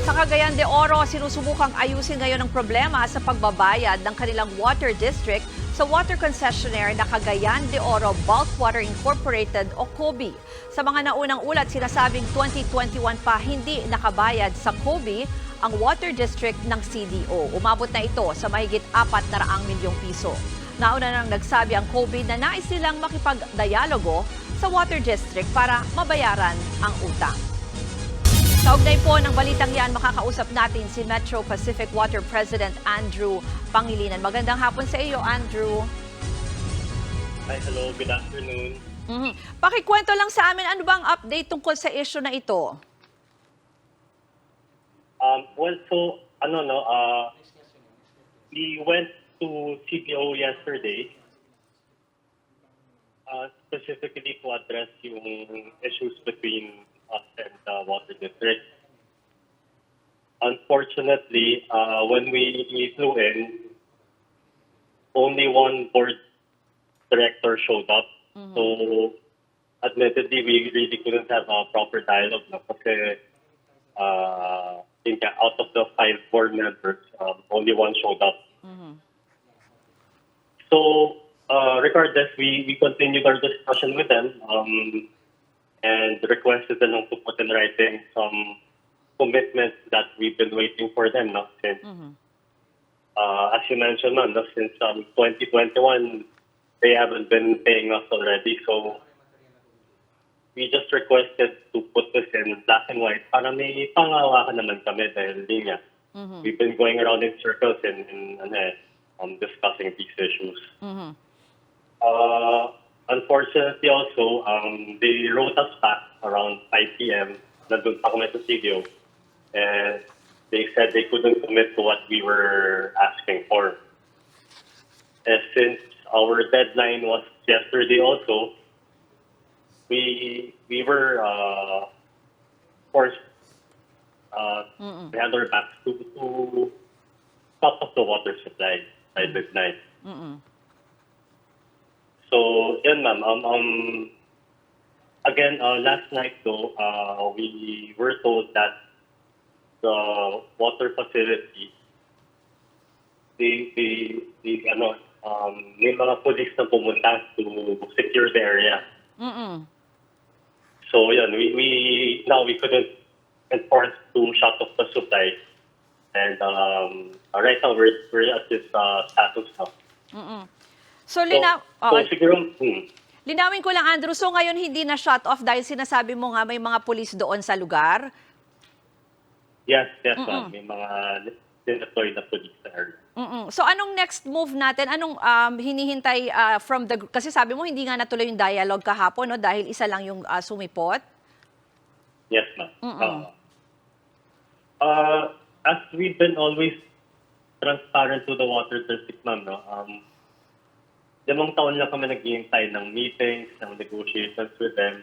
Sa Cagayan de Oro, sinusubukang ayusin ngayon ang problema sa pagbabayad ng kanilang water district sa water concessionaire na Cagayan de Oro Bulk Water Incorporated o COBI. Sa mga naunang ulat, sinasabing 2021 pa hindi nakabayad sa COBI ang water district ng CDO. Umabot na ito sa mahigit 400 milyong piso. Nauna nang nagsabi ang COBI na nais nilang makipagdialogo sa water district para mabayaran ang utang. Kaugnay po ng balitang yan, makakausap natin si Metro Pacific Water President Andrew Pangilinan. Magandang hapon sa iyo, Andrew. Hi, hello. Good afternoon. Pakikwento lang sa amin, ano bang update tungkol sa issue na ito? We went to CPO yesterday, specifically to address yung issues between us and the water district. Unfortunately, when we flew in, only one board director showed up. So, admittedly, we really couldn't have a proper dialogue na kasi out of the 5 board members, only one showed up. So, regardless, we continued our discussion with them and requested them to put in writing some commitments that we've been waiting for them since, as you mentioned, since 2021, they haven't been paying us already. So, we just requested to put this in black and white para may pangawakan naman kami dahil din nga. We've been going around in circles in discussing these issues. Unfortunately also, they wrote us back around 5 p.m. Nandun pa kami sa studio. And they said they couldn't commit to what we were asking for. And since our deadline was yesterday also, we were forced we had our backs to cut off the water supply by midnight. So, yun ma'am. Again, last night though, we were told that the water facility, may mga police na pumunta to secure the area. So, yun, we couldn't enforce to shut off the supply. And right now, we're at this status now. So, linawin ko lang, Andrew. So, ngayon hindi na shut off dahil sinasabi mo nga may mga pulis doon sa lugar? Yes, ma'am. May mga deployed na police sa area. So, anong next move natin? Anong hinihintay kasi sabi mo hindi nga natuloy yung dialogue kahapon, no? Dahil isa lang yung sumipot? Yes, ma'am. As we've been always transparent to the water district, ma'am, 5 taon lang kami naghihintay ng meetings, ng negotiations with them.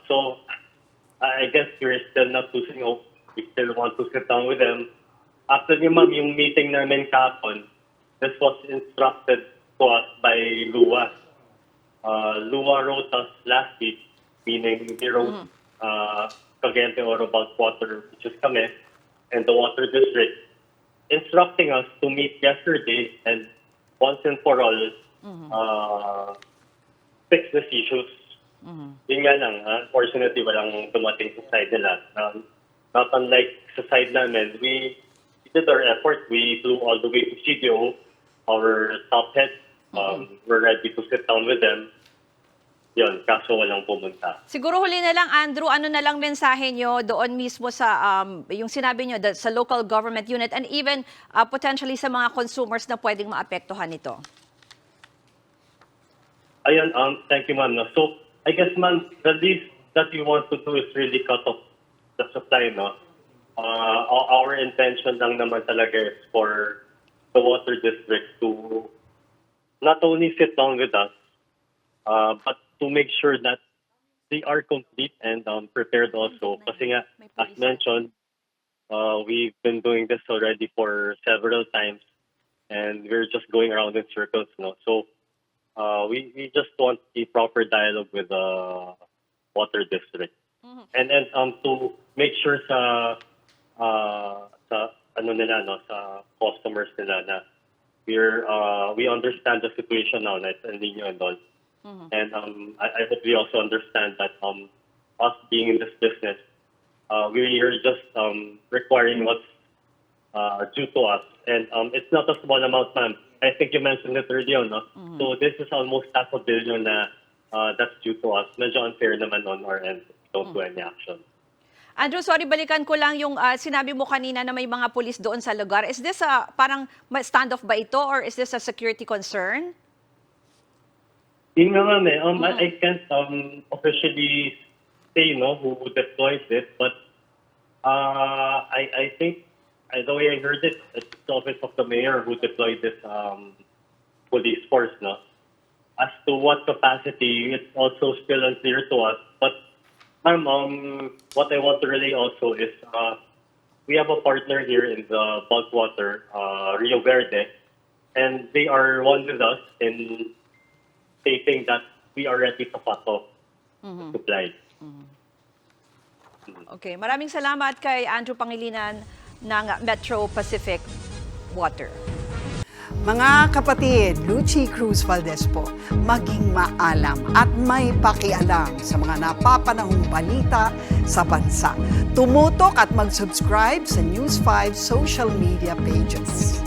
So, I guess we're still not losing hope. We still want to sit down with them. After ma'am, yung meeting namin kahapon, this was instructed to us by LUA. LUA wrote us last week, meaning they wrote Cagayan de Oro Bulk Water, which is kami, and the water district, instructing us to meet yesterday and once and for all, fix these issues. Yun nga lang, unfortunately, walang dumating sa side nila. Not unlike sa side namin, we did our effort. We flew all the way to CDO, our top head. We're ready to sit down with them. Yun, kaso walang pumunta. Siguro huli na lang, Andrew, ano na lang mensahe nyo doon mismo sa, yung sinabi nyo, sa local government unit and even potentially sa mga consumers na pwedeng maapektuhan nito? Ayun, thank you, ma'am. So, I guess, ma'am, the least that we want to do is really cut off the supply, no? Our intention lang naman talaga is for the water district to not only sit down with us, but to make sure that they are complete and prepared also. Kasi nga, as mentioned, we've been doing this already for several times and we're just going around in circles. No? So we just want a proper dialogue with the water district. And then to make sure sa ano nila, no, sa customers nila na we understand the situation now na it's El Nino and all. And I hope we also understand that us being in this business, we are just requiring what's due to us. And it's not a small amount, ma'am. I think you mentioned it earlier, no? So this is almost $500 million na that's due to us. Medyo unfair naman on our end. Don't do any action. Andrew, sorry, balikan ko lang yung sinabi mo kanina na may mga pulis doon sa lugar. Is this parang standoff ba ito or is this a security concern? Yun nga, ma'am, I can't officially say, no, who deployed it, but I think the way I heard it, it's the office of the mayor who deployed this police force, no? As to what capacity, it's also still unclear to us. But, ma'am, what I want to relay also is we have a partner here in the bulk water, Rio Verde, and they are one with us in stating that we are ready to cut off supply. Okay, maraming salamat kay Andrew Pangilinan ng Metro Pacific Water. Mga kapatid, Lucy Cruz Valdez po, maging maalam at may pakialam sa mga napapanahong balita sa bansa. Tumutok at mag-subscribe sa News 5 social media pages.